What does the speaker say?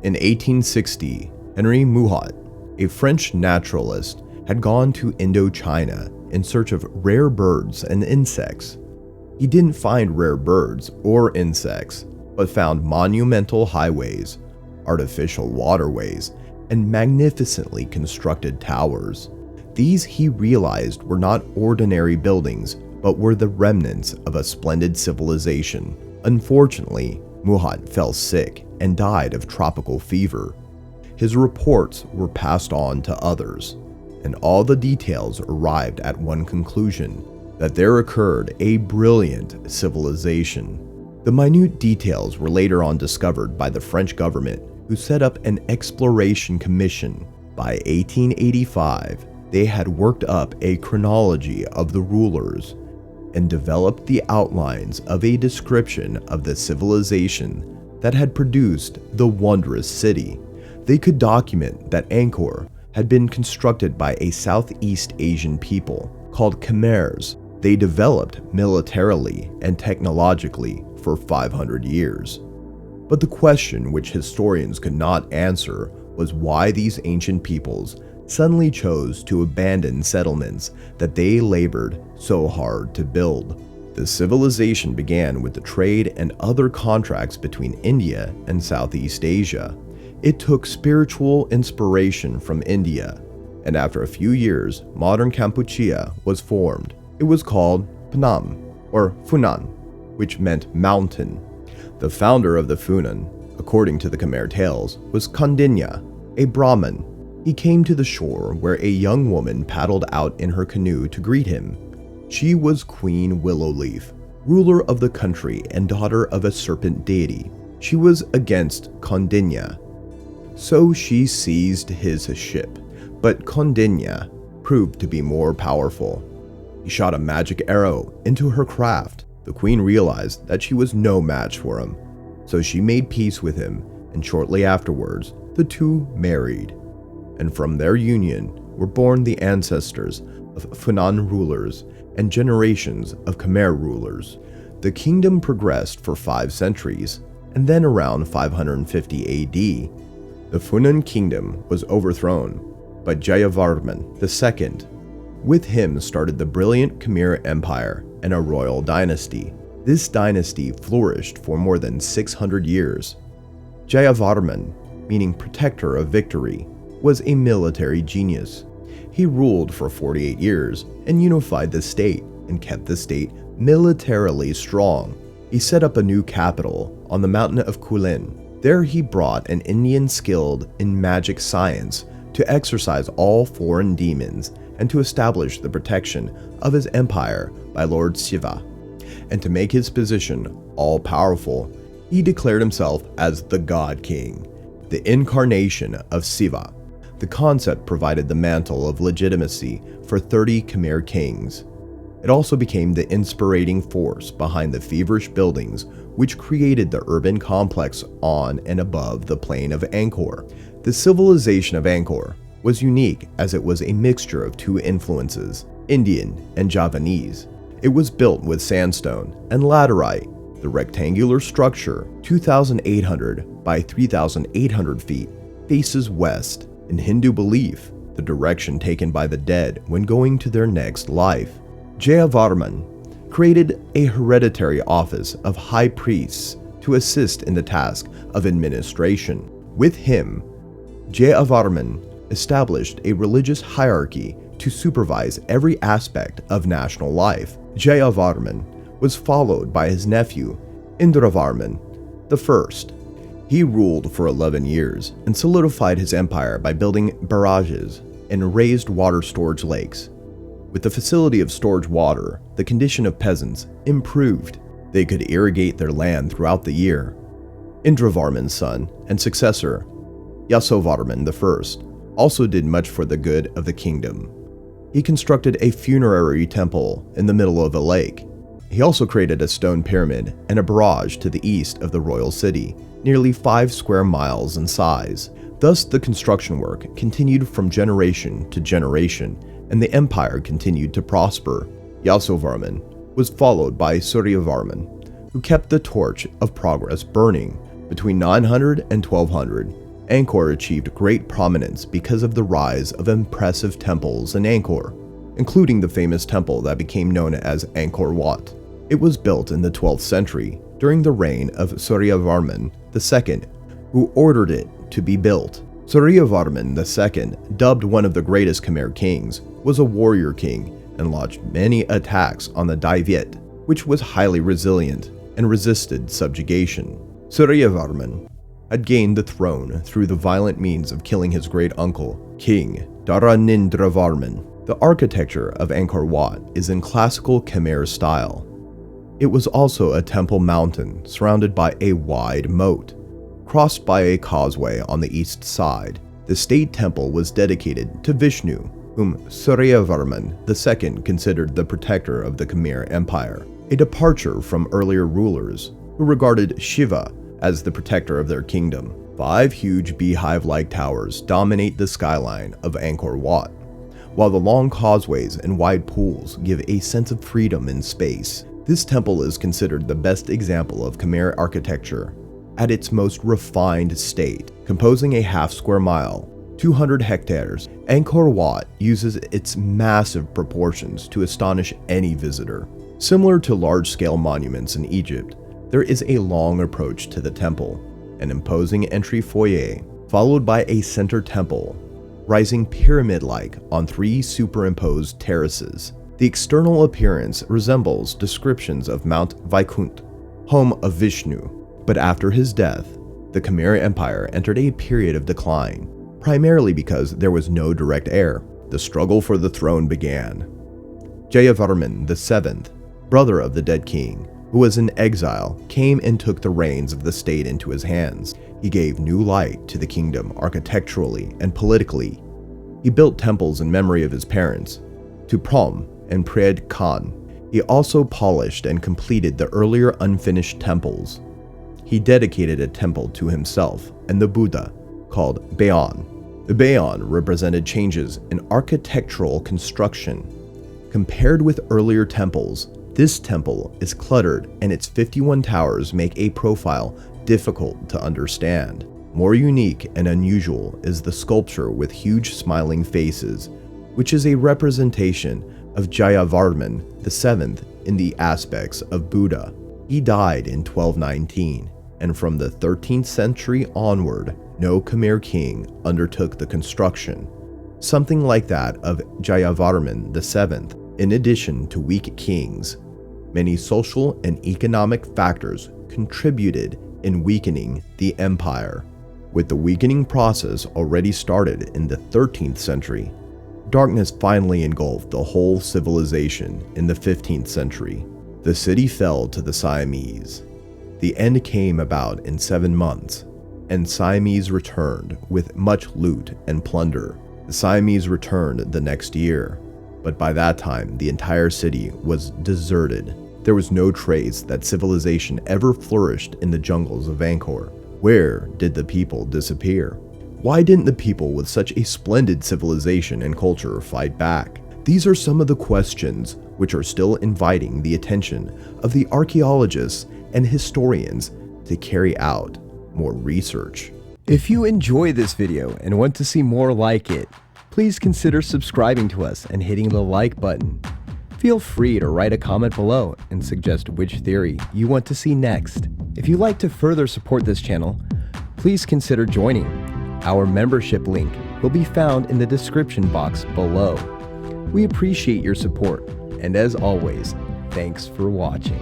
In 1860, Henry Mouhot, a French naturalist, had gone to Indochina in search of rare birds and insects. He didn't find rare birds or insects, but found monumental highways, artificial waterways, and magnificently constructed towers. These, he realized, were not ordinary buildings, but were the remnants of a splendid civilization. Unfortunately, Mouhot fell sick and died of tropical fever. His reports were passed on to others, and all the details arrived at one conclusion: that there occurred a brilliant civilization. The minute details were later on discovered by the French government, who set up an exploration commission. By 1885, they had worked up a chronology of the rulers and developed the outlines of a description of the civilization that had produced the wondrous city. They could document that Angkor had been constructed by a Southeast Asian people called Khmers. They developed militarily and technologically for 500 years. But the question which historians could not answer was why these ancient peoples suddenly chose to abandon settlements that they labored so hard to build. The civilization began with the trade and other contracts between India and Southeast Asia. It took spiritual inspiration from India, and after a few years, modern Cambodia was formed. It was called Phnom, or Funan, which meant mountain. The founder of the Funan, according to the Khmer tales, was Kondinya, a Brahmin. He came to the shore where a young woman paddled out in her canoe to greet him. She was Queen Willowleaf, ruler of the country and daughter of a serpent deity. She was against Kondinya, so she seized his ship, but Kondinya proved to be more powerful. He shot a magic arrow into her craft. The queen realized that she was no match for him, so she made peace with him, and shortly afterwards, the two married. And from their union were born the ancestors of Funan rulers and generations of Khmer rulers. The kingdom progressed for 5 centuries, and then around 550 AD, the Funan kingdom was overthrown by Jayavarman II. With him started the brilliant Khmer Empire and a royal dynasty. This dynasty flourished for more than 600 years. Jayavarman, meaning protector of victory, was a military genius. He ruled for 48 years and unified the state and kept the state militarily strong. He set up a new capital on the mountain of Kulin. There he brought an Indian skilled in magic science to exorcise all foreign demons and to establish the protection of his empire by Lord Shiva. And to make his position all-powerful, he declared himself as the God King, the incarnation of Shiva. The concept provided the mantle of legitimacy for 30 Khmer kings. It also became the inspirating force behind the feverish buildings which created the urban complex on and above the plain of Angkor. The civilization of Angkor was unique as it was a mixture of 2 influences, Indian and Javanese. It was built with sandstone and laterite. The rectangular structure, 2,800 by 3,800 feet, faces west. In Hindu belief, the direction taken by the dead when going to their next life. Jayavarman created a hereditary office of high priests to assist in the task of administration. With him, Jayavarman established a religious hierarchy to supervise every aspect of national life. Jayavarman was followed by his nephew, Indravarman I. He ruled for 11 years and solidified his empire by building barrages and raised water storage lakes. With the facility of storage water, the condition of peasants improved. They could irrigate their land throughout the year. Indravarman's son and successor, Yasovarman I, also did much for the good of the kingdom. He constructed a funerary temple in the middle of a lake. He also created a stone pyramid and a barrage to the east of the royal city, nearly 5 square miles in size. Thus, the construction work continued from generation to generation, and the empire continued to prosper. Yasovarman was followed by Suryavarman, who kept the torch of progress burning. Between 900 and 1200, Angkor achieved great prominence because of the rise of impressive temples in Angkor, including the famous temple that became known as Angkor Wat. It was built in the 12th century during the reign of Suryavarman II, who ordered it to be built. Suryavarman II, dubbed one of the greatest Khmer kings, was a warrior king and launched many attacks on the Dai Viet, which was highly resilient and resisted subjugation. Suryavarman had gained the throne through the violent means of killing his great uncle, King Dharanindravarman. The architecture of Angkor Wat is in classical Khmer style. It was also a temple mountain surrounded by a wide moat, crossed by a causeway on the east side. The state temple was dedicated to Vishnu, whom Suryavarman II considered the protector of the Khmer Empire, a departure from earlier rulers who regarded Shiva as the protector of their kingdom. 5 huge beehive-like towers dominate the skyline of Angkor Wat, while the long causeways and wide pools give a sense of freedom in space. This temple is considered the best example of Khmer architecture at its most refined state. Composing a half square mile, 200 hectares, Angkor Wat uses its massive proportions to astonish any visitor. Similar to large-scale monuments in Egypt, there is a long approach to the temple, an imposing entry foyer, followed by a center temple, rising pyramid-like on 3 superimposed terraces. The external appearance resembles descriptions of Mount Vaikunt, home of Vishnu, but after his death, the Khmer Empire entered a period of decline, primarily because there was no direct heir. The struggle for the throne began. Jayavarman VII, brother of the dead king, who was in exile, came and took the reins of the state into his hands. He gave new light to the kingdom architecturally and politically. He built temples in memory of his parents, Tuprom and Pred Khan. He also polished and completed the earlier unfinished temples. He dedicated a temple to himself and the Buddha, called Bayon. The Bayon represented changes in architectural construction. Compared with earlier temples, this temple is cluttered and its 51 towers make a profile difficult to understand. More unique and unusual is the sculpture with huge smiling faces, which is a representation of Jayavarman VII in the aspects of Buddha. He died in 1219, and from the 13th century onward, no Khmer king undertook the construction, something like that of Jayavarman VII. In addition to weak kings, many social and economic factors contributed in weakening the empire. With the weakening process already started in the 13th century, darkness finally engulfed the whole civilization in the 15th century. The city fell to the Siamese. The end came about in 7 months, and Siamese returned with much loot and plunder. The Siamese returned the next year, but by that time the entire city was deserted. There was no trace that civilization ever flourished in the jungles of Angkor. Where did the people disappear? Why didn't the people with such a splendid civilization and culture fight back? These are some of the questions which are still inviting the attention of the archaeologists and historians to carry out more research. If you enjoy this video and want to see more like it, please consider subscribing to us and hitting the like button. Feel free to write a comment below and suggest which theory you want to see next. If you'd like to further support this channel, please consider joining. Our membership link will be found in the description box below. We appreciate your support, and as always, thanks for watching.